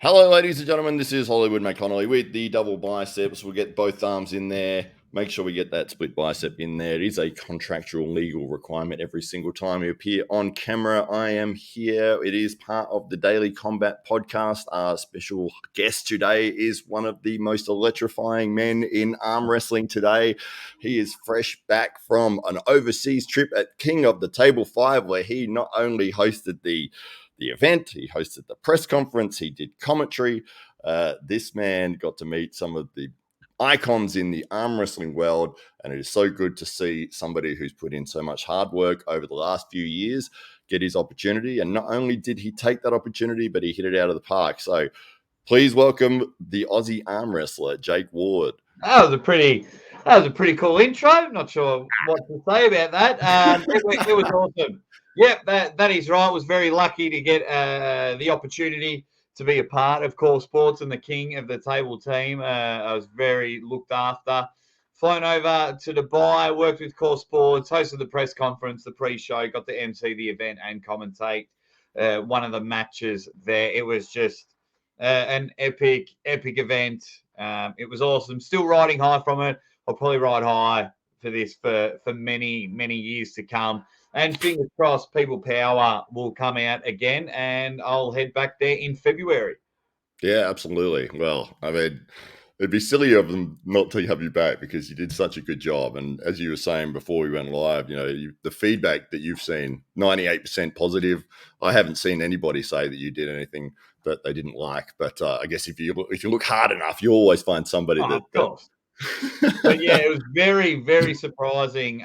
Hello, ladies and gentlemen. This is Hollywood Matt Connelly with the double biceps. We'll get both arms in there. Make sure we get that split bicep in there. It is a contractual legal requirement every single time we appear on camera. I am here. It is part of the Daily Combat podcast. Our special guest today is one of the most electrifying men in arm wrestling today. He is fresh back from an overseas trip at King of the Table 5, where he not only hosted the event, he hosted the press conference, he did commentary. This man got to meet some of the icons in the arm wrestling world, and it is so good to see somebody who's put in so much hard work over the last few years get his opportunity. And not only did he take that opportunity, but he hit it out of the park. So please welcome the Aussie arm wrestler, Jake Ward. That was a pretty cool intro. Not sure what to say about that. It was awesome. Yep, that is right. I was very lucky to get the opportunity to be a part of Core Sports and the King of the Table team. I was very looked after. Flown over to Dubai, worked with Core Sports, hosted the press conference, the pre-show, got to MC the event and commentate one of the matches there. It was just an epic event. It was awesome. Still riding high from it. I'll probably ride high for this for many years to come. And fingers crossed, People Power will come out again, and I'll head back there in February. Yeah, absolutely. Well, I mean, it'd be silly of them not to have you back because you did such a good job. And as you were saying before we went live, the feedback that you've seen, 98% positive. I haven't seen anybody say that you did anything that they didn't like. But I guess if you look hard enough, you always find somebody that. Of course. But yeah, it was very surprising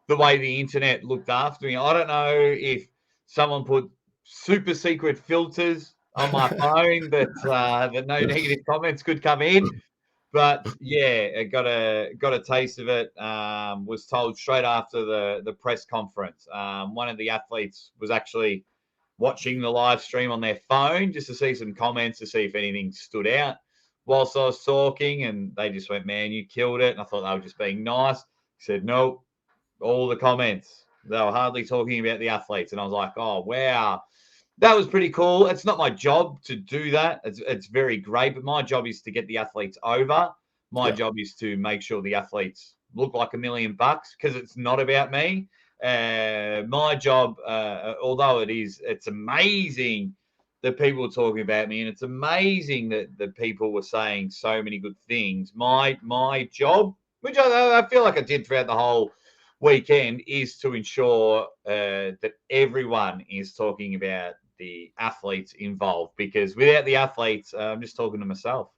the way the internet looked after me. I don't know if someone put super secret filters on my phone that no negative comments could come in. But yeah, I got a taste of it. Was told straight after the press conference. One of the athletes was actually watching the live stream on their phone just to see some comments to see if anything stood out whilst I was talking, and they just went, "Man, you killed it." And I thought they were just being nice. He said, "Nope, all the comments, they were hardly talking about the athletes." And I was like, "Oh, wow." That was pretty cool. It's not my job to do that. It's very great, but my job is to get the athletes over. My job is to make sure the athletes look like $1 million because it's not about me. My job, although it's amazing that people were talking about me, and it's amazing that the people were saying so many good things. My job, which I feel like I did throughout the whole weekend, is to ensure that everyone is talking about the athletes involved, because without the athletes, I'm just talking to myself.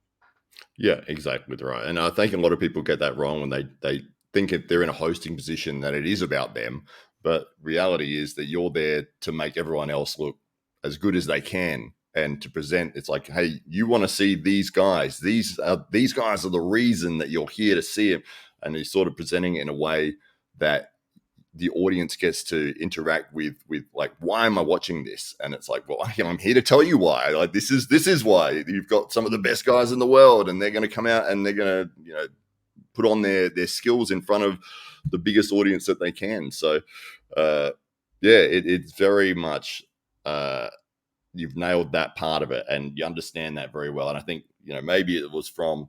Yeah, exactly right. And I think a lot of people get that wrong when they think if they're in a hosting position that it is about them. But reality is that you're there to make everyone else look as good as they can and to present. It's like, hey, you want to see these guys. These guys are the reason that you're here to see them. And he's sort of presenting it in a way that the audience gets to interact with like, why am I watching this? And it's like, well, I'm here to tell you why. Like, this is why. You've got some of the best guys in the world, and they're going to come out and they're going to put on their skills in front of the biggest audience that they can. So it's very much you've nailed that part of it, and you understand that very well. And I think maybe it was from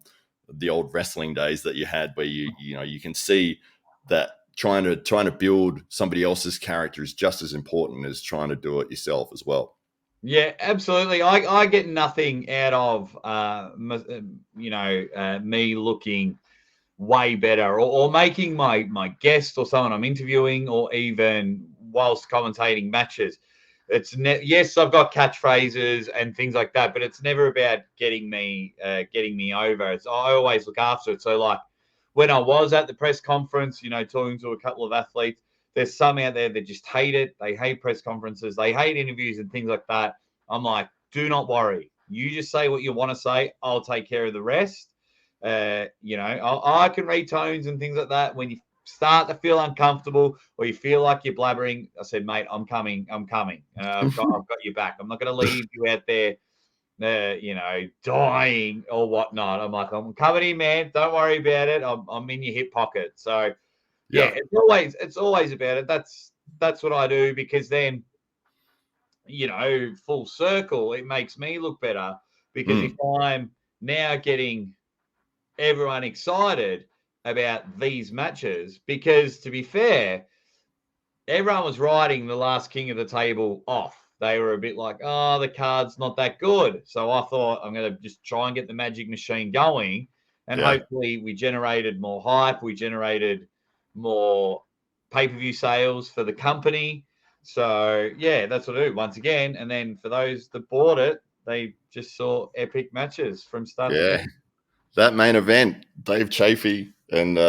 the old wrestling days that you had, where you can see that trying to build somebody else's character is just as important as trying to do it yourself as well. Yeah, absolutely. I get nothing out of me looking way better, or making my guest or someone I'm interviewing, or even whilst commentating matches. Yes, I've got catchphrases and things like that, but it's never about getting me over. I always look after it. So like when I was at the press conference, talking to a couple of athletes, there's some out there that just hate it. They hate press conferences. They hate interviews and things like that. I'm like, do not worry. You just say what you want to say. I'll take care of the rest. I can read tones and things like that. When you start to feel uncomfortable or you feel like you're blabbering, I said, mate, I'm coming. I've got your back. I'm not going to leave you out there, dying or whatnot. I'm like, I'm coming in, man. Don't worry about it. I'm in your hip pocket. So yeah, it's always about it. That's what I do, because then, full circle, it makes me look better. because if I'm now getting everyone excited about these matches, because to be fair, everyone was writing the last king of the table off. They were a bit like, oh, the card's not that good. So I thought I'm going to just try and get the magic machine going. And hopefully we generated more hype. We generated more pay-per-view sales for the company. So, yeah, that's what I do once again. And then for those that bought it, they just saw epic matches from start to finish. That main event, Dave Chaffee and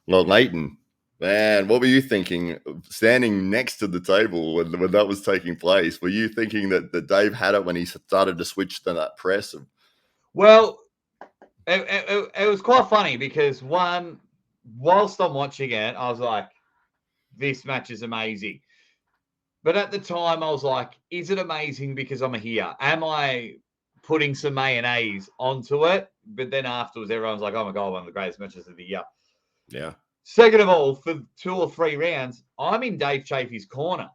Leighton. Man, what were you thinking standing next to the table when that was taking place? Were you thinking that Dave had it when he started to switch to that press? Well, it was quite funny because whilst I'm watching it, I was like, this match is amazing. But at the time, I was like, is it amazing because I'm here? Am I putting some mayonnaise onto it? But then afterwards, everyone's like, oh my God, one of the greatest matches of the year. Yeah. Second of all, for 2 or 3 rounds, I'm in Dave Chaffee's corner.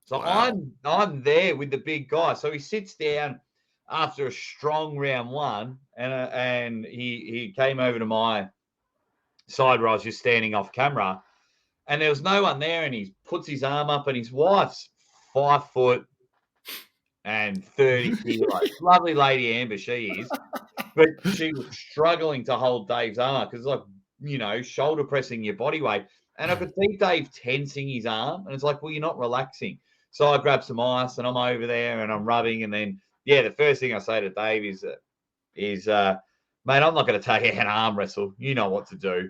So I'm there with the big guy. So he sits down after a strong round 1, and he came over to my side where I was just standing off camera, and there was no one there, and he puts his arm up, and his wife's 5 foot and 30 kilos. Lovely lady Amber, she is. But she was struggling to hold Dave's arm because, like, you know, shoulder pressing your body weight. And I could see Dave tensing his arm. And it's like, well, you're not relaxing. So I grab some ice and I'm over there and I'm rubbing. And then, yeah, the first thing I say to Dave is mate, I'm not going to take an arm wrestle. You know what to do.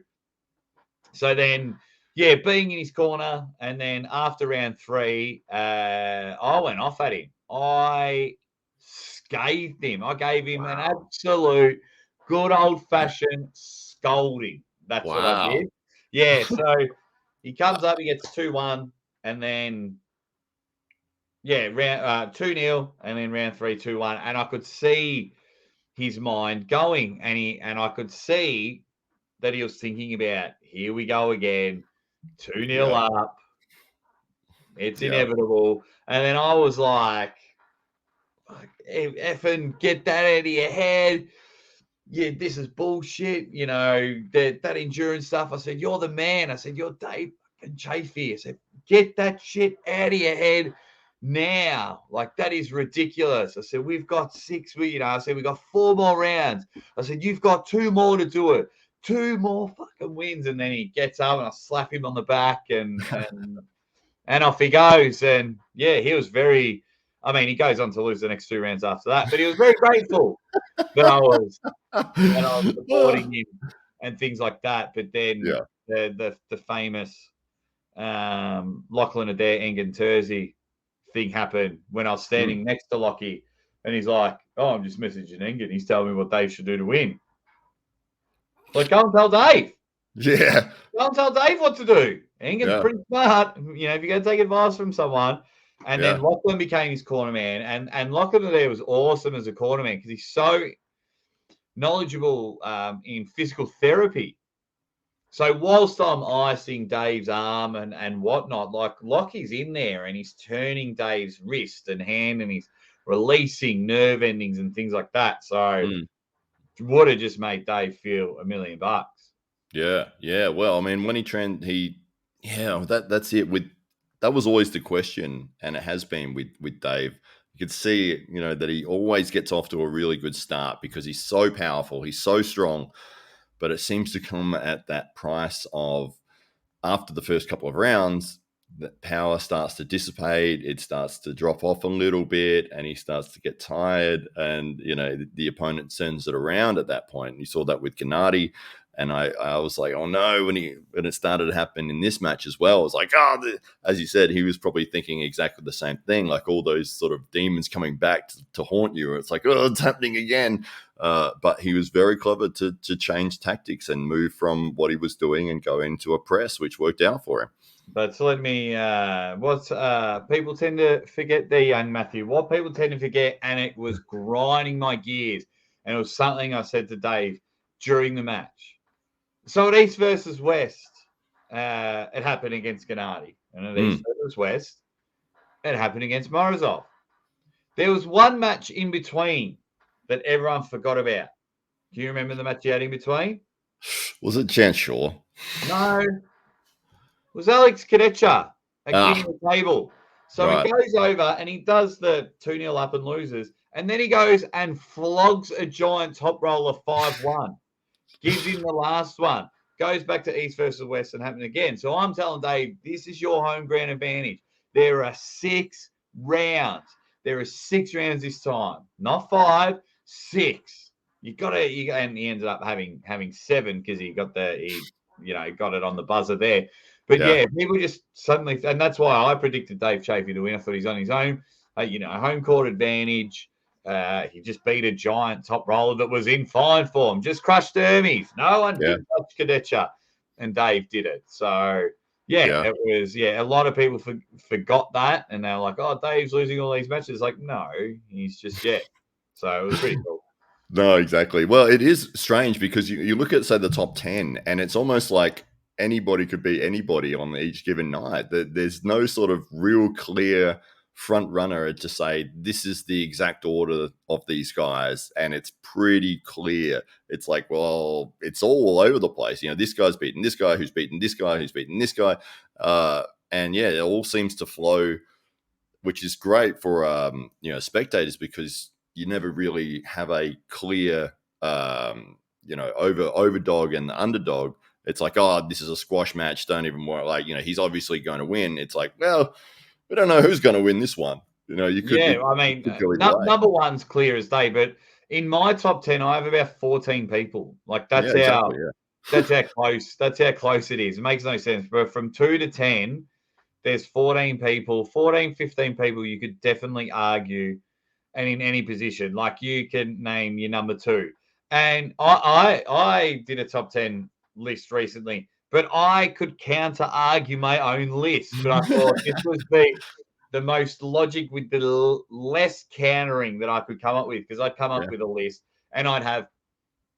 So then, yeah, being in his corner. And then after round 3, I went off at him. I scathed him. I gave him an absolute good old-fashioned scolding. That's what I did. Yeah, so he comes up, he gets 2-1, and then, yeah, round 2-0, and then round 3, 2-1. And I could see his mind going, and I could see that he was thinking about, here we go again, 2-0 up. It's inevitable. And then I was like, effing get that out of your head. Yeah, this is bullshit. You know, that endurance stuff. I said, you're the man. I said, you're Dave Chaffee. I said, get that shit out of your head now. Like, that is ridiculous. I said, we've got 6, I said, we've got 4 more rounds. I said, you've got 2 more to do it. 2 more fucking wins. And then he gets up and I slap him on the back and off he goes. And yeah, he was very, I mean, he goes on to lose the next 2 rounds after that, but he was very grateful that I was supporting him and things like that. But then the famous Lachlan Adair Engen Terzi thing happened when I was standing next to Lockie, and he's like, oh, I'm just messaging Engen. He's telling me what Dave should do to win. Like, go and tell Dave. Yeah. Go and tell Dave what to do. Engen's pretty smart. You know, if you're going to take advice from someone. And then Lachlan became his corner man. And Lachlan there was awesome as a corner man because he's so knowledgeable in physical therapy. So whilst I'm icing Dave's arm and whatnot, like Lockie's in there and he's turning Dave's wrist and hand and he's releasing nerve endings and things like that. So would have just made Dave feel $1 million. Yeah. Well, I mean, when that's it. That was always the question, and it has been with Dave. You could see, that he always gets off to a really good start because he's so powerful, he's so strong, but it seems to come at that price of after the first couple of rounds, that power starts to dissipate, it starts to drop off a little bit, and he starts to get tired, and the opponent sends it around at that point. You saw that with Gennady. And I was like, oh no, when it started to happen in this match as well, I was like, as you said, he was probably thinking exactly the same thing, like all those sort of demons coming back to haunt you. It's like, oh, it's happening again. But he was very clever to change tactics and move from what he was doing and go into a press, which worked out for him. But let me, people tend to forget there, young Matthew, what people tend to forget, and it was grinding my gears, and it was something I said to Dave during the match. So at East versus West, it happened against Gennady. And at East versus West, it happened against Morozov. There was one match in between that everyone forgot about. Do you remember the match you had in between? Was it Chance Shaw? No, it was Alex Kadecha at King of the Table. So right. he goes over and he does the 2-0 up and loses. And then he goes and flogs a giant top roller 5-1. Gives him the last one. Goes back to East versus West and happened again. So I'm telling Dave, this is your home ground advantage. There are 6 rounds. There are 6 rounds this time. Not 5, 6. And he ended up having 7 because he got got it on the buzzer there. But yeah, people just suddenly, and that's why I predicted Dave Chaffee to win. I thought he's on his own, home court advantage. He just beat a giant top roller that was in fine form. Just crushed Hermes. No one could touch Kadecha, and Dave did it. So it was a lot of people forgot that, and they're like, "Oh, Dave's losing all these matches." Like, no, he's just So it was pretty cool. No, exactly. Well, it is strange because you look at, say, the top 10, and it's almost like anybody could beat anybody on each given night. There's no sort of real clear front runner to say this is the exact order of these guys, and it's pretty clear. It's like, well, it's all over the place. This guy's beating this guy, who's beating this guy, who's beating this guy, and it all seems to flow, which is great for spectators because you never really have a clear overdog and the underdog. It's like, oh, this is a squash match, don't even worry. Like, he's obviously going to win. It's like, well, we don't know who's going to win this one. You could. Number one's clear as day. But in my top 10, I have about 14 people. Like that's that's how close. That's how close it is. It makes no sense. But from 2 to 10, there's 14 people, 14, 15 people. You could definitely argue, and in any position, like you can name your number 2. And I did a top 10 list recently. But I could counter argue my own list. But I thought this was the most logic with the less countering that I could come up with, because I'd come up with a list and I'd have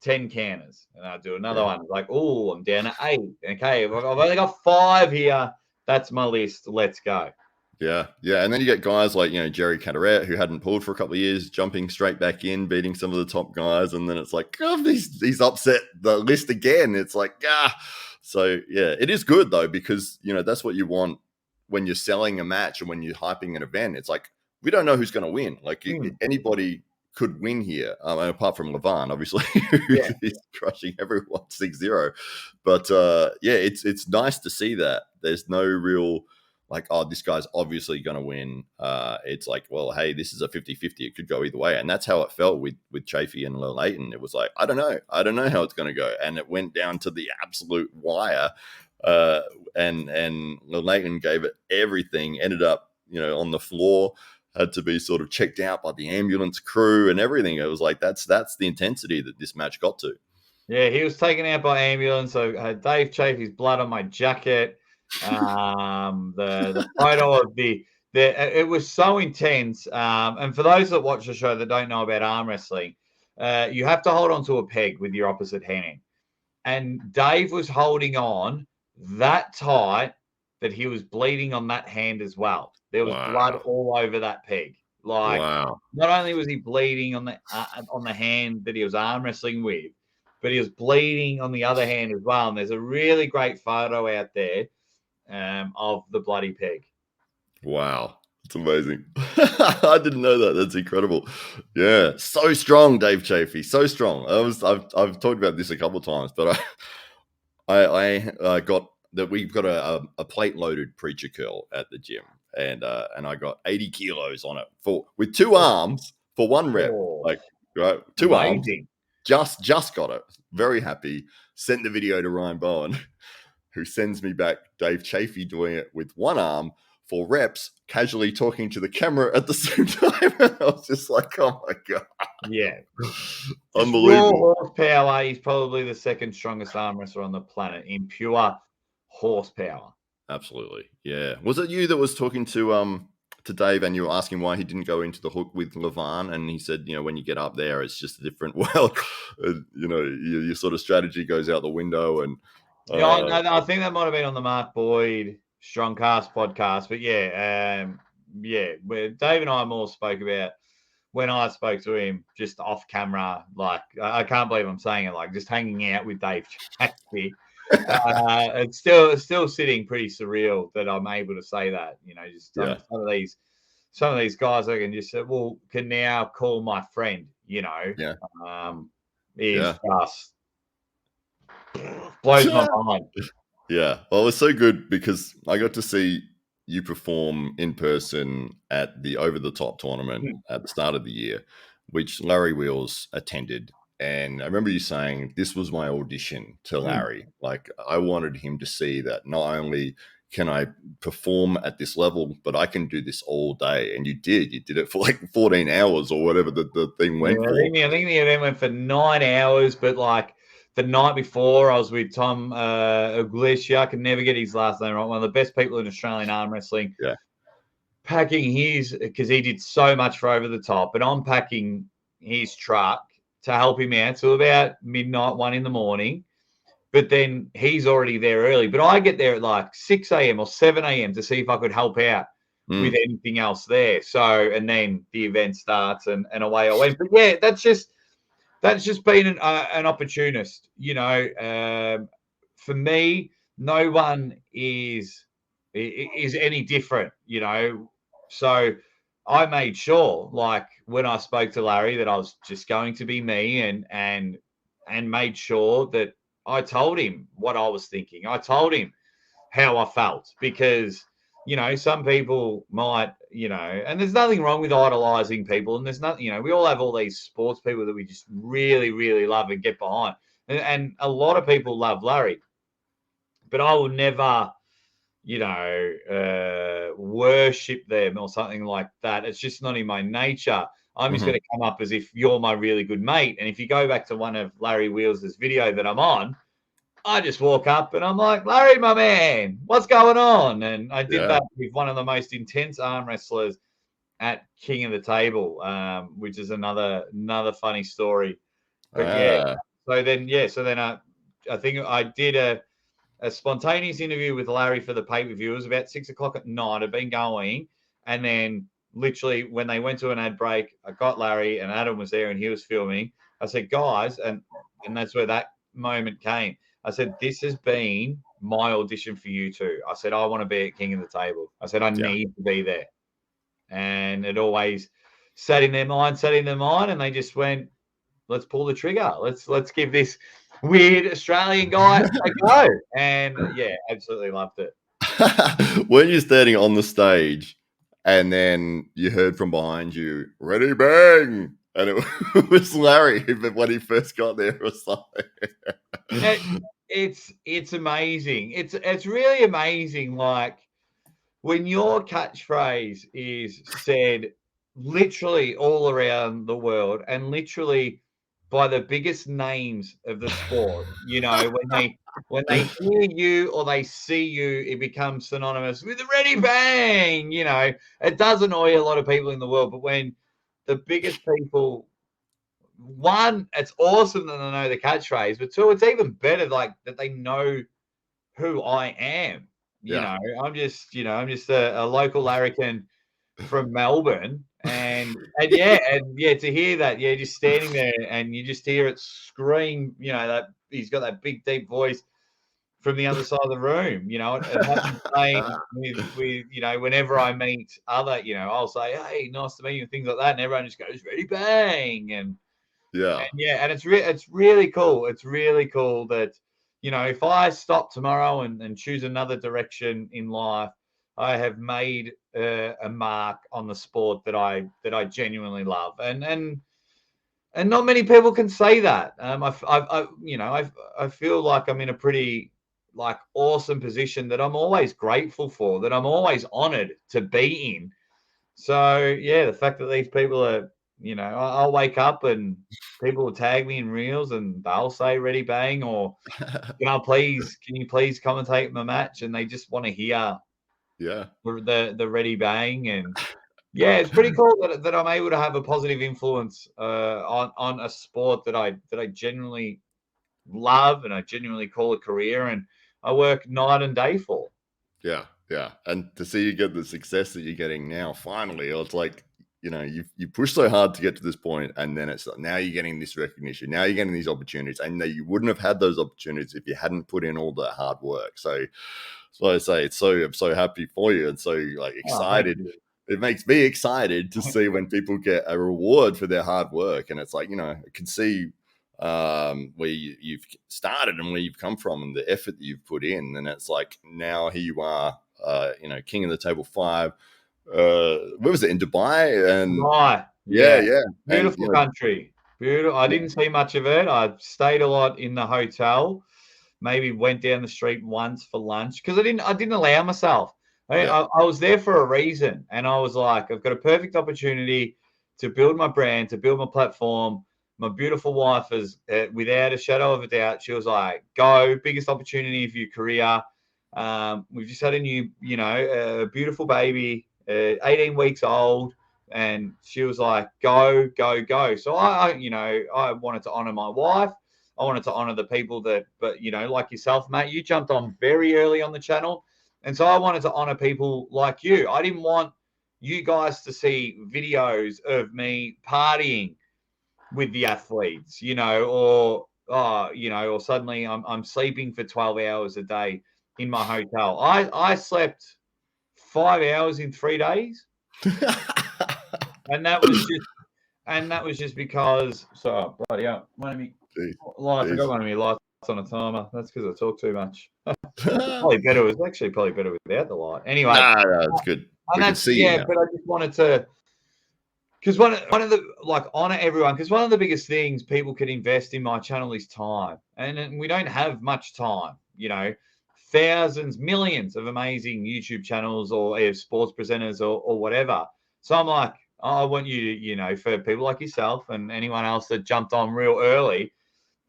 10 counters and I'd do another one. Like, oh, I'm down to 8. Okay, I've only got 5 here. That's my list. Let's go. Yeah. And then you get guys like, Jerry Caderet, who hadn't pulled for a couple of years, jumping straight back in, beating some of the top guys. And then it's like, oh, he's upset the list again. It's like, So, it is good, though, because, that's what you want when you're selling a match and when you're hyping an event. It's like, we don't know who's going to win. Like, anybody could win here, apart from Levan, obviously, who's crushing everyone 6-0. But, it's nice to see that. There's no real, like, oh, this guy's obviously going to win. It's like, well, hey, this is a 50-50. It could go either way. And that's how it felt with Chaffee and Leighton. It was like, I don't know how it's going to go. And it went down to the absolute wire. And Leighton gave it everything, ended up, on the floor, had to be sort of checked out by the ambulance crew and everything. It was like, that's the intensity that this match got to. Yeah, he was taken out by ambulance. So I had Dave Chaffee's blood on my jacket. The photo of it was so intense. And for those that watch the show that don't know about arm wrestling, you have to hold on to a peg with your opposite hand. And Dave was holding on that tight that he was bleeding on that hand as well. There was blood all over that peg. Like, not only was he bleeding on the hand that he was arm wrestling with, but he was bleeding on the other hand as well. And there's a really great photo out there of the bloody peg. Wow. It's amazing. I didn't know that. That's incredible. Yeah. So strong, Dave Chaffee. So strong. I've talked about this a couple of times, but I got that we've got a plate loaded preacher curl at the gym, and I got 80 kilos on it with 2 arms for 1 rep. Like, right, 2 amazing. Arms. Just got it. Very happy. Sent the video to Ryan Bowen, who sends me back Dave Chaffee doing it with 1 arm for reps, casually talking to the camera at the same time. I was just like, oh my God. Yeah. Unbelievable. Raw horsepower, he's probably the 2nd strongest arm wrestler on the planet in pure horsepower. Absolutely. Yeah. Was it you that was talking to Dave and you were asking why he didn't go into the hook with Levan? And he said, when you get up there, it's just a different, your sort of strategy goes out the window. And I think that might have been on the Mark Boyd Strongcast podcast. But where Dave and I more spoke about when I spoke to him just off camera, like I can't believe I'm saying it, like just hanging out with Dave Chappie. It's still sitting pretty surreal that I'm able to say that. Just some of these guys I can just say, well, can now call my friend. Yeah. Is Yeah. just blows my mind. Yeah. Well, it was so good because I got to see you perform in person at the Over the Top tournament at the start of the year, which Larry Wheels attended. And I remember you saying this was my audition to Larry. Like, I wanted him to see that not only can I perform at this level, but I can do this all day. And you did. You did it for like 14 hours or whatever the thing went Yeah, for. I think the event went for 9 hours, but like the night before, I was with Tom Iglesias. I can never get his last name right. One of the best people in Australian arm wrestling. Yeah. Packing his, because he did so much for Over the Top, but I'm packing his truck to help him out till about midnight, 1 a.m. But then he's already there early. But I get there at like 6 a.m. or 7 a.m. to see if I could help out with anything else there. So, and then the event starts and away I went. But yeah, that's just been an opportunist. For me, no one is any different. So I made sure, like when I spoke to Larry, that I was just going to be me, and made sure that I told him what I was thinking. I told him how I felt, because some people might, and there's nothing wrong with idolizing people, and there's nothing, we all have all these sports people that we just really, really love and get behind, and a lot of people love Larry, but I will never, worship them or something like that. It's just not in my nature. I'm just going to come up as if you're my really good mate. And if you go back to one of Larry Wheels' video that I'm on, I just walk up and I'm like, Larry, my man, what's going on? And I did that with one of the most intense arm wrestlers at King of the Table, which is another funny story. But so then I think I did a spontaneous interview with Larry for the pay-per-view. It was about 6 o'clock at night. I'd been going, and then literally when they went to an ad break, I got Larry and Adam was there and he was filming. I said, guys, and that's where that moment came. I said, this has been my audition for you two. I said, I want to be at King of the Table. I said, I need to be there. And it always sat in their mind, and they just went, let's pull the trigger. Let's give this weird Australian guy a go. And yeah, absolutely loved it. When you're standing on the stage and then you heard from behind you, ready, bang, and it was Larry when he first got there or something. It's amazing. It's really amazing. Like when your catchphrase is said literally all around the world and literally by the biggest names of the sport, when they hear you or they see you, it becomes synonymous with the ready bang. It does annoy a lot of people in the world, but when the biggest people, one, it's awesome that they know the catchphrase, but two, it's even better like that they know who I am. I'm just a local larrikin from Melbourne, and to hear that, just standing there and you just hear it scream, that he's got that big deep voice from the other side of the room. It happens same with whenever I meet other, I'll say, hey, nice to meet you, and things like that, and everyone just goes ready bang, and it's really cool. It's really cool that if I stop tomorrow and choose another direction in life, I have made a mark on the sport that I genuinely love, and not many people can say that. I feel like I'm in a pretty awesome position that I'm always grateful for, that I'm always honored to be in. So yeah, the fact that these people are, I'll wake up and people will tag me in reels and they'll say ready bang, or can you please commentate my match, and they just want to hear the ready bang. And yeah, it's pretty cool that I'm able to have a positive influence on a sport that I genuinely love and I genuinely call a career, and I work night and day for. Yeah. And to see you get the success that you're getting now, finally, it's like you pushed so hard to get to this point, and then it's like, now you're getting this recognition, now you're getting these opportunities, and you wouldn't have had those opportunities if you hadn't put in all that hard work. So I say, I'm so happy for you, and so like excited. It makes me excited to see when people get a reward for their hard work, and it's like, I can see where you've started and where you've come from and the effort that you've put in, and it's like now here you are, king of the table 5. Where was it, in Dubai? And Dubai, yeah, beautiful country, beautiful. I didn't see much of it. I stayed a lot in the hotel. Maybe went down the street once for lunch because I didn't allow myself. I was there for a reason, and I was like, I've got a perfect opportunity to build my brand, to build my platform. My beautiful wife is, without a shadow of a doubt, she was like, "Go, biggest opportunity of your career." We've just had a new, beautiful baby, 18 weeks old, and she was like, "Go, go, go." So I wanted to honor my wife. I wanted to honor the people but like yourself, Matt, you jumped on very early on the channel. And so I wanted to honor people like you. I didn't want you guys to see videos of me partying with the athletes, or suddenly I'm sleeping for 12 hours a day in my hotel. I slept 5 hours in 3 days. and that was just because, so bloody hell, one of me lights. I got one of me lights on a timer. That's because I talk too much. Probably better. It was actually probably better without the light. Anyway, no, it's good. And that's but I just wanted to, because one of the, like, honor everyone, because one of the biggest things people can invest in my channel is time, and we don't have much time. Thousands, millions of amazing YouTube channels or sports presenters or whatever. So I'm like, I want you to, for people like yourself and anyone else that jumped on real early,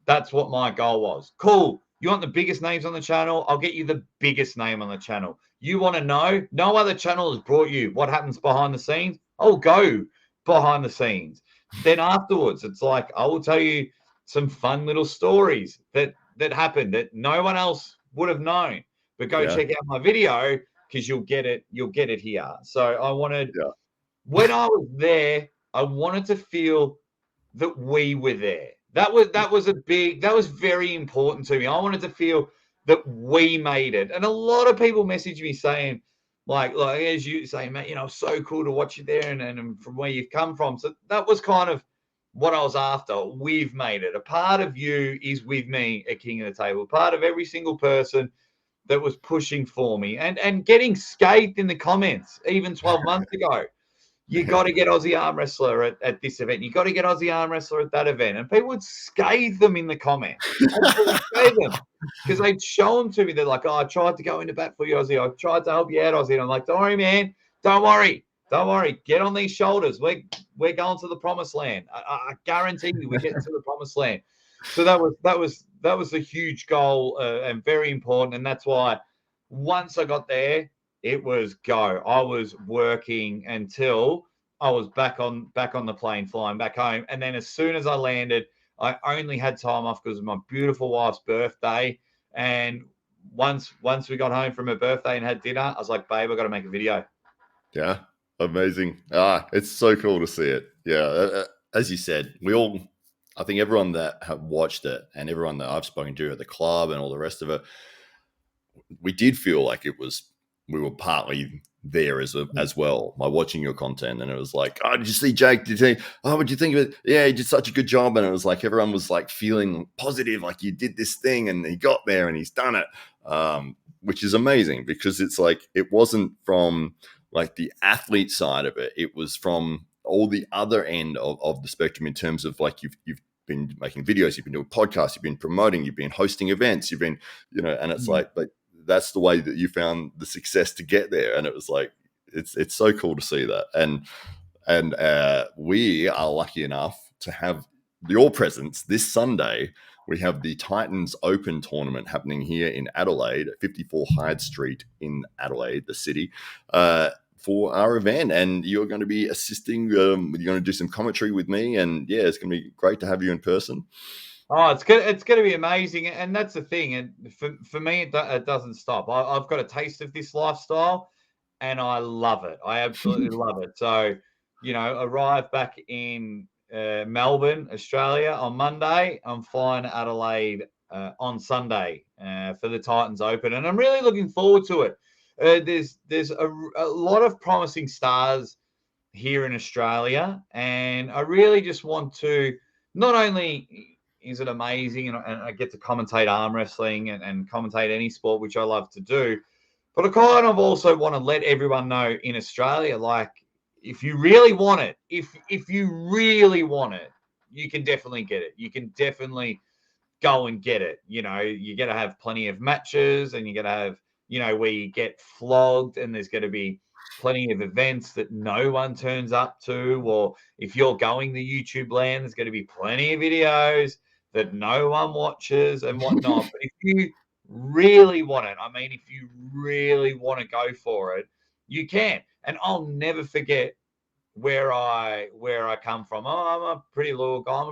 that's what my goal was. Cool. You want the biggest names on the channel? I'll get you the biggest name on the channel. You want to know? No other channel has brought you what happens behind the scenes. I'll go behind the scenes. Then afterwards, it's like, I will tell you some fun little stories that happened that no one else would have known. But go check out my video because you'll get it here. So I wanted, when I was there, I wanted to feel that we were there. That was very important to me. I wanted to feel that we made it. And a lot of people message me saying, like as you say, Matt, so cool to watch you there and from where you've come from. So that was kind of what I was after. We've made it. A part of you is with me at King of the Table. Part of every single person that was pushing for me and getting scathed in the comments even 12 months ago. You got to get Aussie arm wrestler at this event. You got to get Aussie arm wrestler at that event. And people would scathe them in the comments. Because they'd show them to me. They're like, "Oh, I tried to go into bat for you, Aussie. I tried to help you out, Aussie." And I'm like, "Don't worry, man. Don't worry. Don't worry. Get on these shoulders. We're going to the promised land. I guarantee you we're getting to the promised land." So that was a huge goal and very important. And that's why once I got there, it was go. I was working until I was back on the plane, flying back home. And then as soon as I landed, I only had time off because of my beautiful wife's birthday. And once we got home from her birthday and had dinner, I was like, "Babe, I got to make a video." Yeah, amazing. It's so cool to see it. Yeah, as you said, I think everyone that have watched it and everyone that I've spoken to at the club and all the rest of it, we did feel like we were partly there as well by watching your content. And it was like, "Oh, did you see Jake? Did you think, what'd you think of it? Yeah, he did such a good job." And it was like everyone was like feeling positive, like you did this thing and he got there and he's done it, which is amazing because it's like it wasn't from like the athlete side of it. It was from all the other end of the spectrum in terms of like you've been making videos, you've been doing podcasts, you've been promoting, you've been hosting events, you've been, and it's like, but that's the way that you found the success to get there. And it was like, it's so cool to see that. And we are lucky enough to have your presence this Sunday. We have the Titans Open tournament happening here in Adelaide, 54 Hyde Street in Adelaide, the city, for our event. And you're going to be assisting. You're going to do some commentary with me. And yeah, it's going to be great to have you in person. Oh, it's going to be amazing. And that's the thing. And for me, it doesn't stop. I've got a taste of this lifestyle and I love it. I absolutely love it. So arrive back in Melbourne, Australia on Monday. I'm flying to Adelaide on Sunday for the Titans Open, and I'm really looking forward to it. There's a lot of promising stars here in Australia, and I really just want to, not only is it amazing and I get to commentate arm wrestling and commentate any sport, which I love to do, but I kind of also want to let everyone know in Australia, like, if you really want it, if you really want it, you can definitely get it. You can definitely go and get it. You're going to have plenty of matches, and you're going to have, where you get flogged, and there's going to be plenty of events that no one turns up to. Or if you're going the YouTube land, there's going to be plenty of videos that no one watches and whatnot. But if you really want it, I mean, if you really want to go for it, you can. And I'll never forget where I come from. Oh, I'm a pretty loyal guy.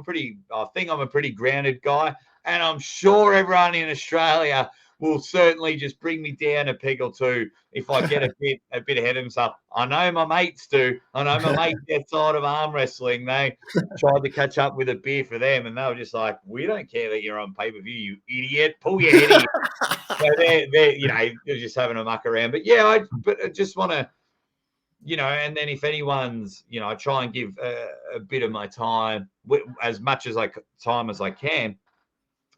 I think I'm a pretty grounded guy. And I'm sure everyone in Australia will certainly just bring me down a peg or two if I get a bit ahead of himself. I know my mates do. I know my mates outside of arm wrestling, they tried to catch up with a beer for them, and they were just like, "We don't care that you're on pay-per-view, you idiot. Pull your head in." So they're just having a muck around. But yeah, I just want to, and then if anyone's, I try and give a bit of my time, as much as time as I can.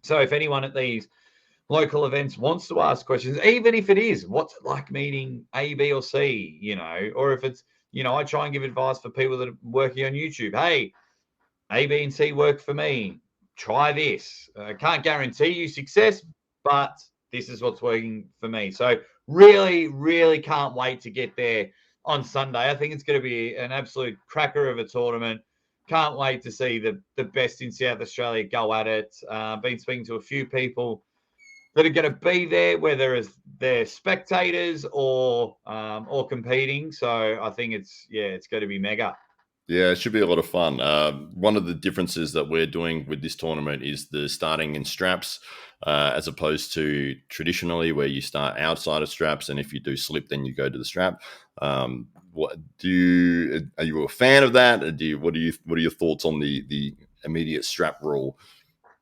So if anyone at these local events wants to ask questions, even if it is, what's it like meeting A, B, or C, or if it's, I try and give advice for people that are working on YouTube. Hey, A, B, and C work for me. Try this. I can't guarantee you success, but this is what's working for me. So really, really can't wait to get there on Sunday. I think it's going to be an absolute cracker of a tournament. Can't wait to see the best in South Australia go at it. Been speaking to a few people that are going to be there, whether they're spectators or competing. So I think it's going to be mega. Yeah, it should be a lot of fun. One of the differences that we're doing with this tournament is the starting in straps, as opposed to traditionally where you start outside of straps, and if you do slip, then you go to the strap. Are you a fan of that? Or what are your thoughts on the immediate strap rule?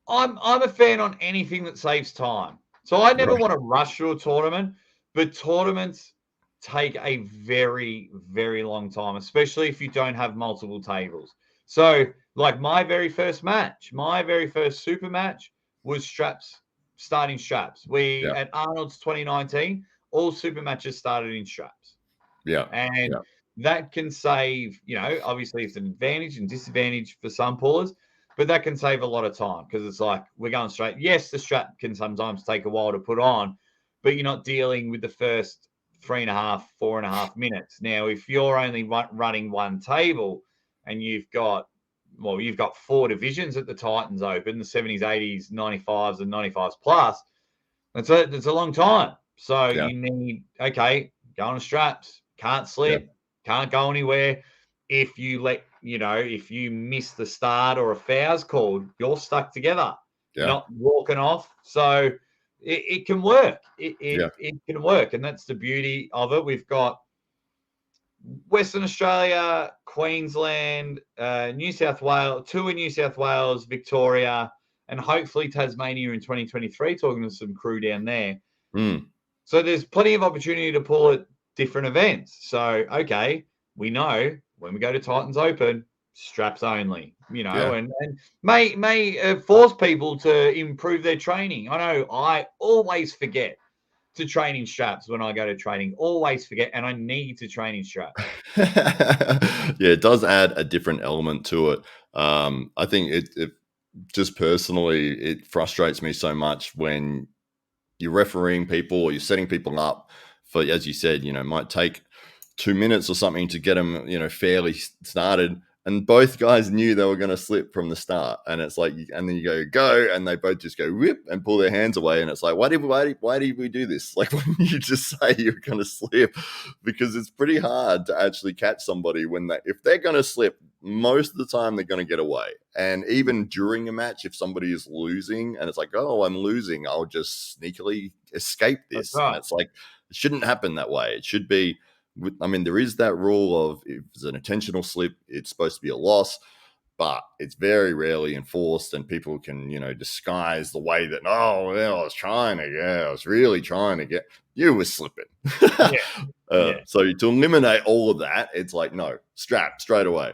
I'm a fan on anything that saves time. So I never Right. want to rush through a tournament, but tournaments take a very, very long time, especially if you don't have multiple tables. So, like my very first super match was starting straps. Yeah. At Arnold's 2019, all super matches started in straps. Yeah. And Yeah. that can save, obviously it's an advantage and disadvantage for some pullers, but that can save a lot of time because it's like we're going straight. Yes, the strap can sometimes take a while to put on, but you're not dealing with the first 4.5 minutes. Now, if you're only running one table and you've got 4 divisions at the Titans Open, the 70s, 80s, 95s, and 95s plus, that's a long time. So Yeah. you need, go on straps, can't slip, Yeah. can't go anywhere. If you miss the start or a foul's called, you're stuck together. You're Yeah. not walking off. So it can work. Yeah. It can work. And that's the beauty of it. We've got Western Australia, Queensland, New South Wales, 2 in New South Wales, Victoria, and hopefully Tasmania in 2023, talking to some crew down there. Mm. So there's plenty of opportunity to pull at different events. So, we know when we go to Titans Open, straps only, Yeah. and may force people to improve their training. I know I always forget to train in straps when I go to training, always forget, and I need to train in straps. Yeah, it does add a different element to it. I think it just personally, it frustrates me so much when you're refereeing people or you're setting people up for, as you said, might take 2 minutes or something to get them, fairly started. And both guys knew they were going to slip from the start. And it's like, and then you go, and they both just go whip and pull their hands away. And it's like, why did we do this? Like, when you just say you're going to slip, because it's pretty hard to actually catch somebody if they're going to slip, most of the time they're going to get away. And even during a match, if somebody is losing and it's like, oh, I'm losing, I'll just sneakily escape That's this. And right. it's like, it shouldn't happen that way. It should be, I mean, there is that rule of if it's an intentional slip, it's supposed to be a loss, but it's very rarely enforced, and people can, disguise the way that, oh, well, I was really trying to get, you were slipping. Yeah. Yeah. So to eliminate all of that, it's like, no, strap straight away.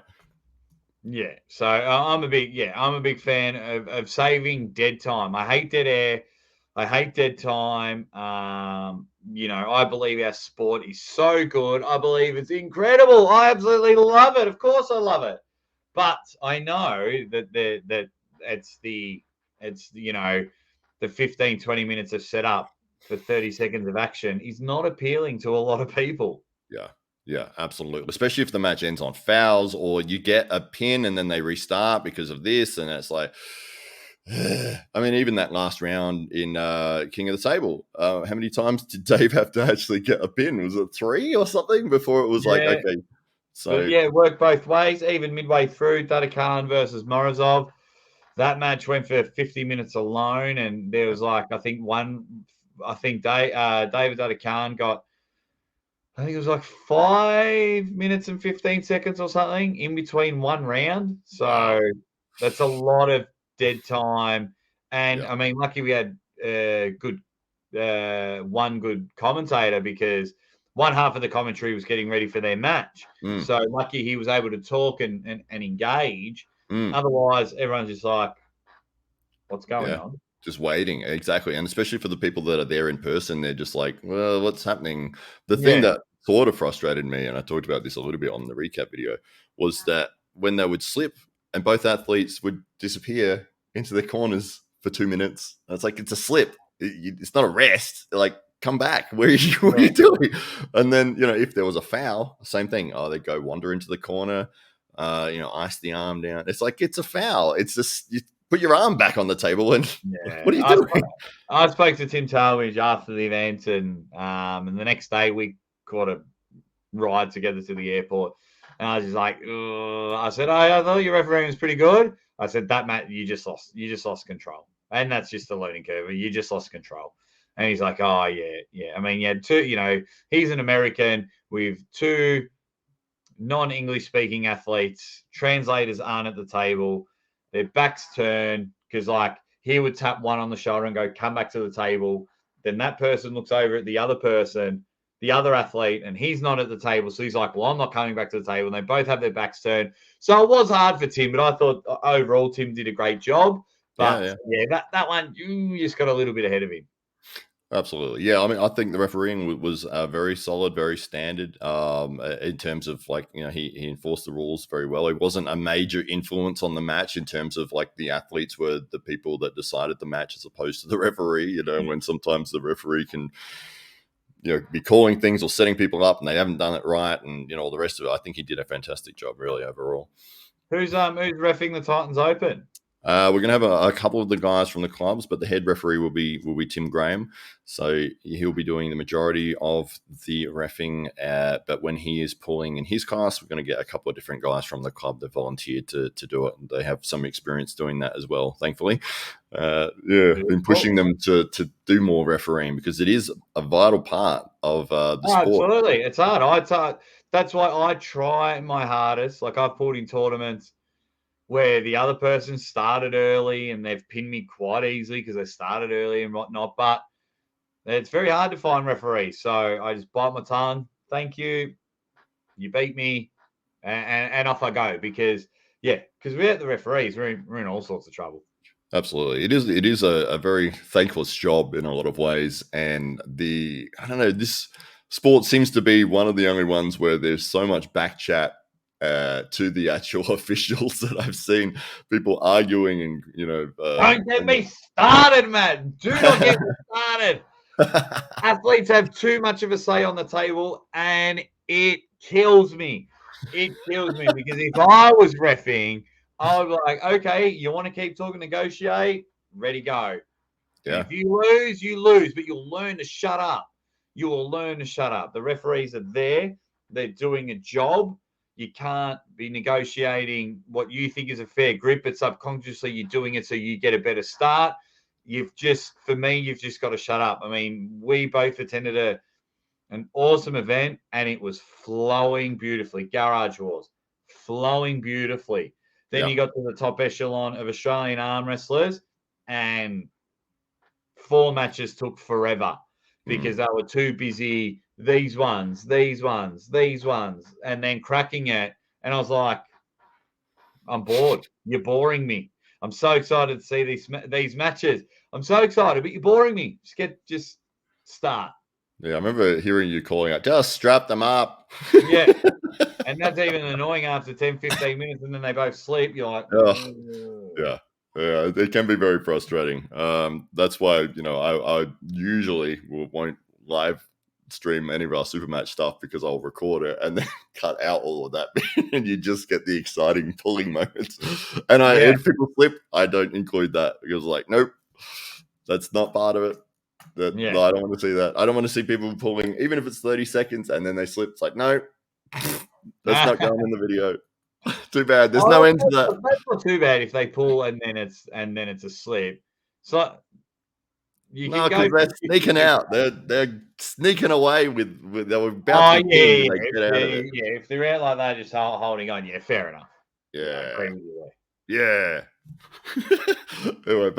Yeah. So I'm a big fan of saving dead time. I hate dead air. I hate dead time. I believe our sport is so good. I believe it's incredible. I absolutely love it. Of course I love it. But I know that it's the 15, 20 minutes of setup for 30 seconds of action is not appealing to a lot of people. Yeah. Yeah, absolutely. Especially if the match ends on fouls or you get a pin and then they restart because of this. And it's like, I mean, even that last round in King of the Table, how many times did Dave have to actually get a pin? Was it 3 or something before it was like, okay. So, but yeah, it worked both ways. Even midway through, Dada Khan versus Morozov, that match went for 50 minutes alone. And there was like, David Dada Khan got, I think it was like 5 minutes and 15 seconds or something in between one round. So wow. That's a lot of dead time. And Yeah. I mean, lucky we had one good commentator, because one half of the commentary was getting ready for their match. So lucky he was able to talk and engage. Otherwise, everyone's just like, what's going on? Just waiting. Exactly. And especially for the people that are there in person, they're just like, well, what's happening? The thing that sort of frustrated me, and I talked about this a little bit on the recap video, was that when they would slip and both athletes would disappear into their corners for 2 minutes, and it's like, it's a slip. It's not a rest. Like, come back. What are you doing? And then, if there was a foul, same thing. Oh, they go wander into the corner, ice the arm down. It's like, it's a foul. It's just, put your arm back on the table and what are you doing? I spoke to Tim Talmadge after the event, and the next day we caught a ride together to the airport. And I was just like, I said, I thought your refereeing was pretty good. I said, that Matt, you just lost control. And that's just a learning curve. You just lost control. And he's like, oh, yeah. I mean, yeah, he's an American with 2 non-English speaking athletes. Translators aren't at the table. Their backs turned, because like he would tap one on the shoulder and go, come back to the table. Then that person looks over at the other person, the other athlete, and he's not at the table. So he's like, well, I'm not coming back to the table. And they both have their backs turned. So it was hard for Tim, but I thought overall Tim did a great job. But that one, you just got a little bit ahead of him. Absolutely. Yeah. I mean, I think the refereeing was very solid, very standard in terms of like, he enforced the rules very well. He wasn't a major influence on the match in terms of like the athletes were the people that decided the match as opposed to the referee, when sometimes the referee can, be calling things or setting people up and they haven't done it right. And, all the rest of it. I think he did a fantastic job really overall. Who's reffing the Titans Open? We're going to have a couple of the guys from the clubs, but the head referee will be Tim Graham. So he'll be doing the majority of the reffing. But when he is pulling in his class, we're going to get a couple of different guys from the club that volunteered to do it. They have some experience doing that as well, thankfully. Been pushing them to do more refereeing because it is a vital part of the sport. Absolutely. It's hard. That's why I try my hardest. Like I've pulled in tournaments where the other person started early and they've pinned me quite easily because they started early and whatnot. But it's very hard to find referees. So I just bite my tongue. Thank you. You beat me. And off I go because without the referees, we're in all sorts of trouble. Absolutely. It is a very thankless job in a lot of ways. And this sport seems to be one of the only ones where there's so much back chat to the actual officials that I've seen people arguing and, don't get me started, Matt. Do not get me started. Athletes have too much of a say on the table and it kills me. It kills me because if I was reffing, I would be like, okay, you want to keep talking, negotiate, ready, go. Yeah. If you lose, but you'll learn to shut up. You will learn to shut up. The referees are there. They're doing a job. You can't be negotiating what you think is a fair grip, but subconsciously you're doing it so you get a better start. You've just got to shut up. I mean, we both attended An awesome event, and it was flowing beautifully. Garage Wars, flowing beautifully. Then you got to the top echelon of Australian arm wrestlers, and 4 matches took forever because they were too busy. These ones, and then cracking it. And I was like, I'm bored. You're boring me. I'm so excited to see these matches. I'm so excited, but you're boring me. Just start. Yeah, I remember hearing you calling out, just strap them up. Yeah. And that's even annoying after 10, 15 minutes, and then they both sleep. You're like, yeah. Yeah, it can be very frustrating. That's why, I usually won't live stream any of our super match stuff because I'll record it and then cut out all of that and you just get the exciting pulling moments. And if people slip, I don't include that because nope, that's not part of it. No, I don't want to see that. I don't want to see people pulling, even if it's 30 seconds and then they slip. It's like, no, that's not going in the video. Too bad. There's no end to that. That's not too bad if they pull and then it's a slip. So you can go. Because they're sneaking out. They're sneaking away with they were about to get out of it. Yeah, if they're out like that, just holding on. Yeah, fair enough. Yeah. Yeah. Anyway,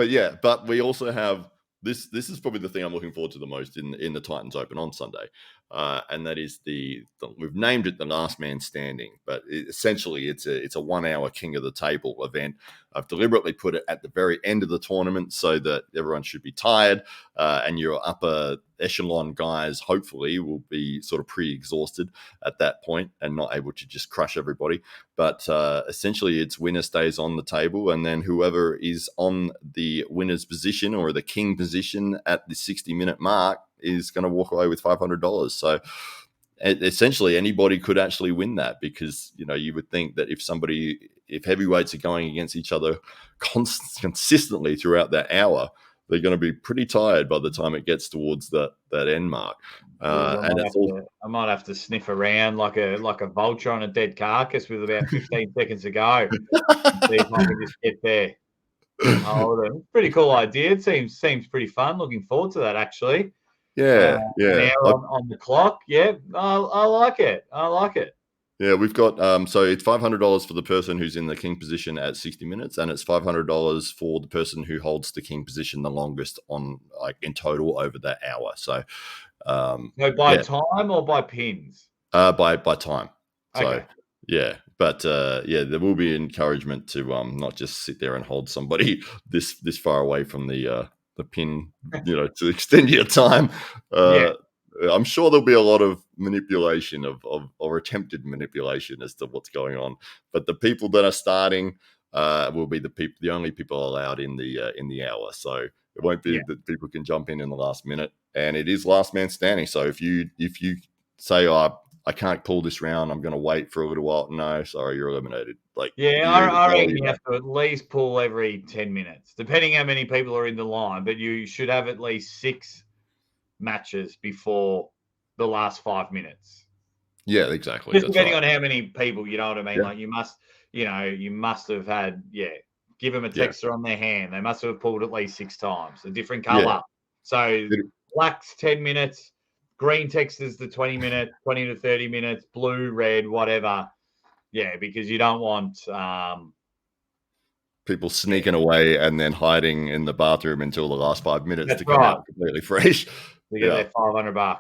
but we also have this is probably the thing I'm looking forward to the most in the Titans Open on Sunday. And that is we've named it the Last Man Standing, but essentially it's a 1 hour King of the Table event. I've deliberately put it at the very end of the tournament so that everyone should be tired, and your upper echelon guys hopefully will be sort of pre-exhausted at that point and not able to just crush everybody. But essentially it's winner stays on the table, and then whoever is on the winner's position or the king position at the 60-minute mark is going to walk away with $500. So essentially anybody could actually win that, because you would think that if heavyweights are going against each other consistently throughout that hour, they're going to be pretty tired by the time it gets towards that end mark. I might have to sniff around like a vulture on a dead carcass with about 15 seconds to go. See if I can just get there. Pretty cool idea. It seems pretty fun. Looking forward to that, actually. Yeah. An hour on the clock. Yeah, I like it. Yeah, we've got so it's $500 for the person who's in the king position at 60 minutes, and it's $500 for the person who holds the king position the longest on in total over that hour. So by time or by pins? By time. So okay. Yeah, but there will be encouragement to not just sit there and hold somebody this far away from the pin, to extend your time. I'm sure there'll be a lot of manipulation or attempted manipulation as to what's going on. But the people that are starting will be the only people allowed in the hour. So it won't be that people can jump in the last minute. And it is last man standing. So if you say, I can't pull this round, I'm going to wait for a little while. No, sorry, you're eliminated. I reckon you have to at least pull every 10 minutes, depending how many people are in the line. But you should have at least 6 matches before the last 5 minutes. Yeah, exactly. Just depending on how many people, you know what I mean? Yeah. Like you must have had, give them a texter on their hand. They must have pulled at least 6 times, a different color. Yeah. So black's 10 minutes, green texters the 20 minutes, 20 to 30 minutes, blue, red, whatever. Yeah, because you don't want people sneaking away and then hiding in the bathroom until the last 5 minutes That's to come out completely fresh. To get their $500.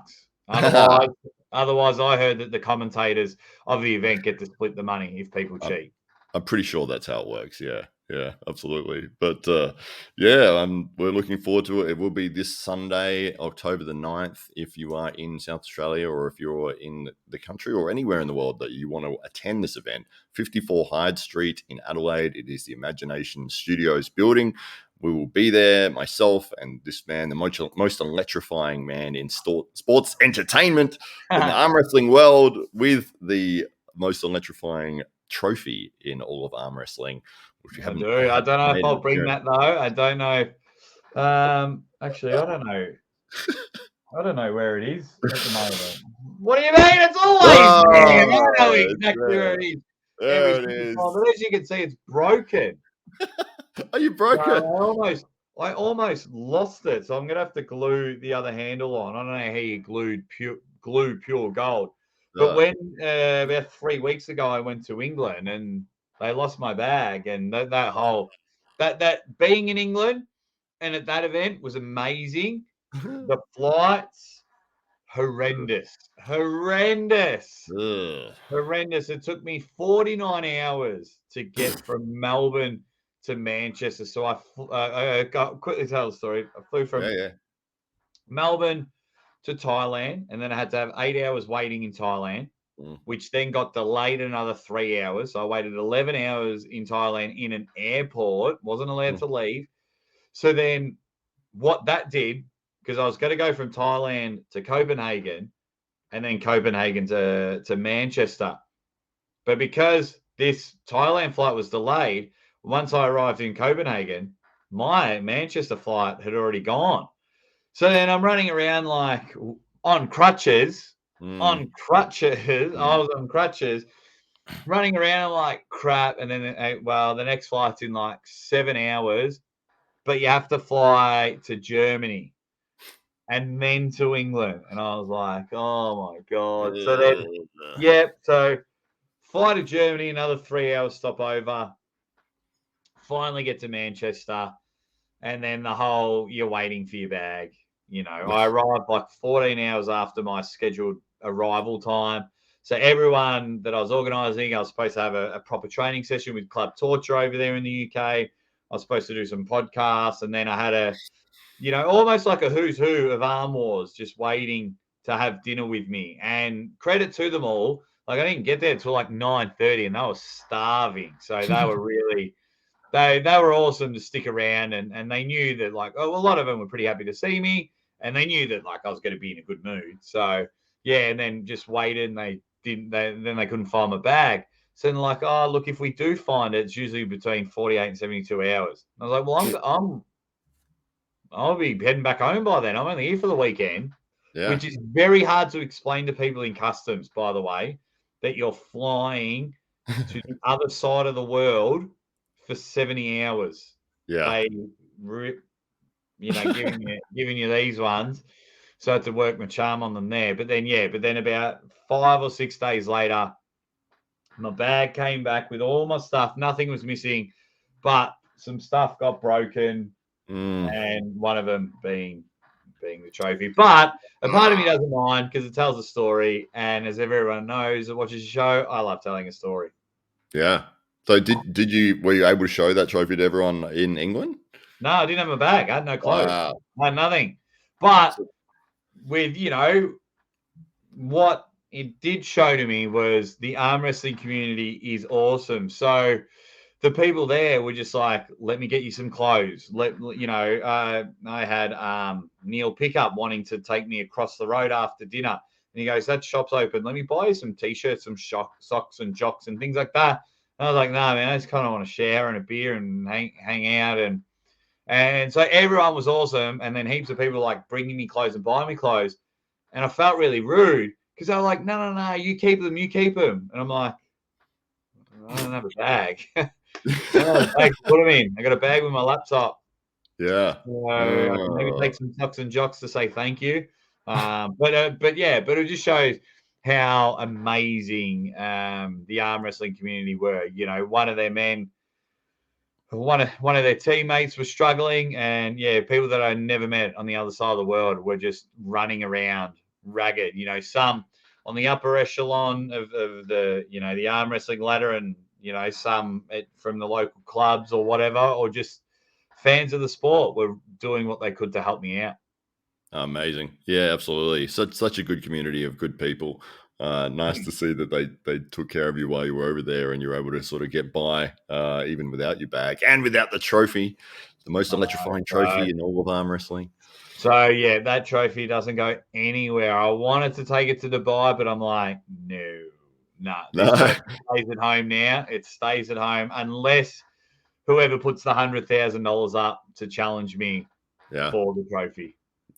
Otherwise, I heard that the commentators of the event get to split the money if people cheat. I'm pretty sure that's how it works. Yeah, absolutely. But we're looking forward to it. It will be this Sunday, October the 9th, if you are in South Australia or if you're in the country or anywhere in the world that you want to attend this event. 54 Hyde Street in Adelaide. It is the Imagination Studios building. We will be there, myself and this man, the most electrifying man in sports entertainment in the arm wrestling world, with the most electrifying trophy in all of arm wrestling. Which I don't know if I'll bring that, though. I don't know. Actually, I don't know. I don't know where it is at the moment. What do you mean? It's always there. I know exactly where it is. There it is. But as you can see, it's broken. Are you broken? I almost lost it, so I'm gonna have to glue the other handle on. I don't know how you glue, pure gold. But when about 3 weeks ago, I went to England and they lost my bag, and that whole that being in England and at that event was amazing. The flights, horrendous. It took me 49 hours to get from Melbourne to Manchester. So I got quickly tell the story. I flew from Melbourne to Thailand, and then I had to have 8 hours waiting in Thailand, which then got delayed another 3 hours. So I waited 11 hours in Thailand in an airport, wasn't allowed to leave. So then what that did, because I was going to go from Thailand to Copenhagen and then Copenhagen to Manchester. But because this Thailand flight was delayed, once I arrived in Copenhagen, my Manchester flight had already gone. So then I'm running around like on crutches. I was on crutches, running around like crap. And then, the next flight's in like 7 hours, but you have to fly to Germany and then to England. And I was like, oh my God. So then, so fly to Germany, another 3 hours stopover, finally get to Manchester. And then the whole, you're waiting for your bag. I arrived like 14 hours after my scheduled arrival time. So everyone that I was organising, I was supposed to have a proper training session with Club Torture over there in the UK. I was supposed to do some podcasts, and then I had almost like a who's who of Arm Wars just waiting to have dinner with me. And credit to them all, like I didn't get there until like 9:30, and they were starving. So they were really, they were awesome to stick around, and they knew that like, a lot of them were pretty happy to see me, and they knew that like I was going to be in a good mood. So yeah, and then just waited, and then they couldn't find my bag. So then like, oh look, if we do find it, it's usually between 48 and 72 hours. And I was like, well, I'll be heading back home by then. I'm only here for the weekend, which is very hard to explain to people in customs, by the way, that you're flying to the other side of the world for 70 hours. Yeah. They giving you these ones. So I had to work my charm on them there. But then about 5 or 6 days later, my bag came back with all my stuff. Nothing was missing, but some stuff got broken. And one of them being the trophy. But a part of me doesn't mind because it tells a story. And as everyone knows that watches the show, I love telling a story. Yeah. So were you able to show that trophy to everyone in England? No, I didn't have a bag. I had no clothes. Wow. I had nothing. But with, what it did show to me was the arm wrestling community is awesome. So the people there were just like, let me get you some clothes. I had Neil Pickup wanting to take me across the road after dinner. And he goes, that shop's open. Let me buy you some T-shirts, some socks and jocks and things like that. And I was like, no, man, I just kind of want to share and a beer and hang out. And so everyone was awesome. And then heaps of people like bringing me clothes and buying me clothes. And I felt really rude because they were like, no, you keep them. And I'm like, I don't have a bag. Put them in. I got a bag with my laptop. Yeah. So I can maybe take some socks and jocks to say thank you. But it just shows how amazing the arm wrestling community were. One of their men, one of their teammates was struggling, and people that I never met on the other side of the world were just running around ragged. Some on the upper echelon of the the arm wrestling ladder, and some from the local clubs or whatever, or just fans of the sport were doing what they could to help me out. Amazing. Yeah, absolutely. Such a good community of good people. Nice to see that they took care of you while you were over there, and you were able to sort of get by even without your bag and without the trophy, the most electrifying trophy in all of arm wrestling. So that trophy doesn't go anywhere. I wanted to take it to Dubai, but I'm like, no. It stays at home now. It stays at home unless whoever puts the $100,000 up to challenge me for the trophy.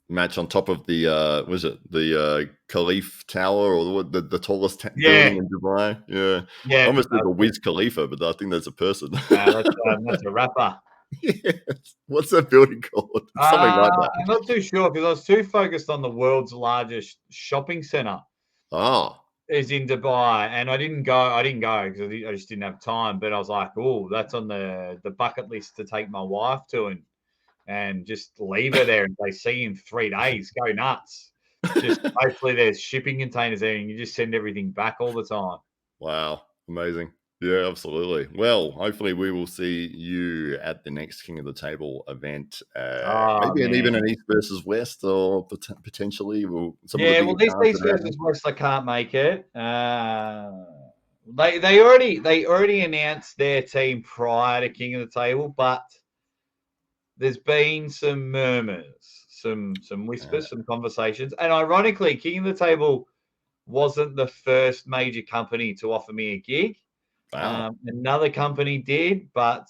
Match on top of the was it the Khalif Tower, or the tallest building in Dubai? Yeah. Almost like a Wiz Khalifa, but I think that's a person. That's a rapper. Yes. What's that building called? Something like that. I'm not too sure because I was too focused on the world's largest shopping center Oh, is in Dubai, and I didn't go because I just didn't have time. But I was like, oh, that's on the bucket list to take my wife to and just leave her there and they see in 3 days. Go nuts. Just hopefully there's shipping containers there and you just send everything back all the time. wow. Amazing. Yeah, absolutely. Well, hopefully we will see you at the next King of the Table event. Oh Maybe even man. an East versus West, or potentially some of the Yeah, bigger well, these cards East that are happening. versus West, I can't make it. They already announced their team prior to King of the Table, but there's been some murmurs, some whispers, some conversations, and ironically, King of the Table wasn't the first major company to offer me a gig. Wow. Another company did, but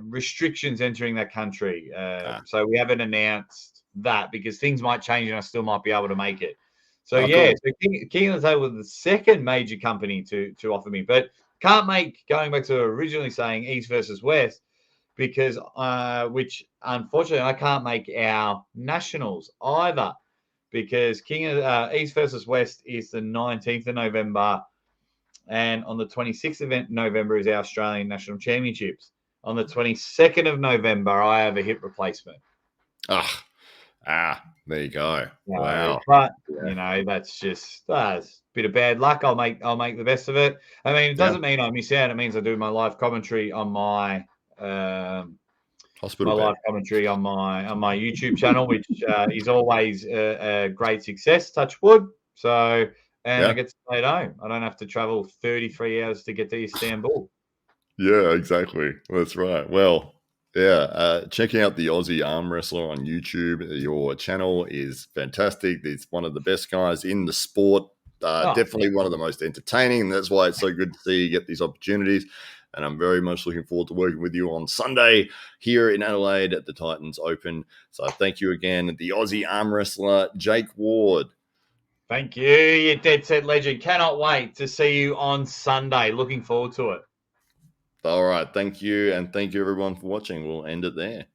restrictions entering that country. Ah. So we haven't announced that because things might change and I still might be able to make it. So Oh, yeah, cool. so King of the Table was the second major company to offer me, but can't make going back to originally saying East versus West because which unfortunately I can't make our nationals either because King of East versus West is the 19th of November and on the 26th of November is our Australian National Championships. On the 22nd of November, I have a hip replacement. There you go. No, Wow. but Yeah. that's just that's a bit of bad luck. I'll make the best of it. I mean, it Yeah. doesn't mean I miss out. It means I do my live commentary on um, Hospital bed. on my YouTube channel, which is always a great success. Touch wood. So, and I Yeah. get to stay at home. I don't have to travel 33 hours to get to Istanbul. Yeah, exactly. That's right. Well, yeah, checking out the Aussie arm wrestler on YouTube. Your channel is fantastic. It's one of the best guys in the sport. Oh, Definitely one of the most entertaining. And that's why it's so good to see you get these opportunities. And I'm very much looking forward to working with you on Sunday here in Adelaide at the Titans Open. So thank you again, the Aussie arm wrestler, Jake Ward. thank you, you dead set legend. Cannot wait to see you on Sunday. Looking forward to it. All right. Thank you. And thank you, everyone, for watching. We'll end it there.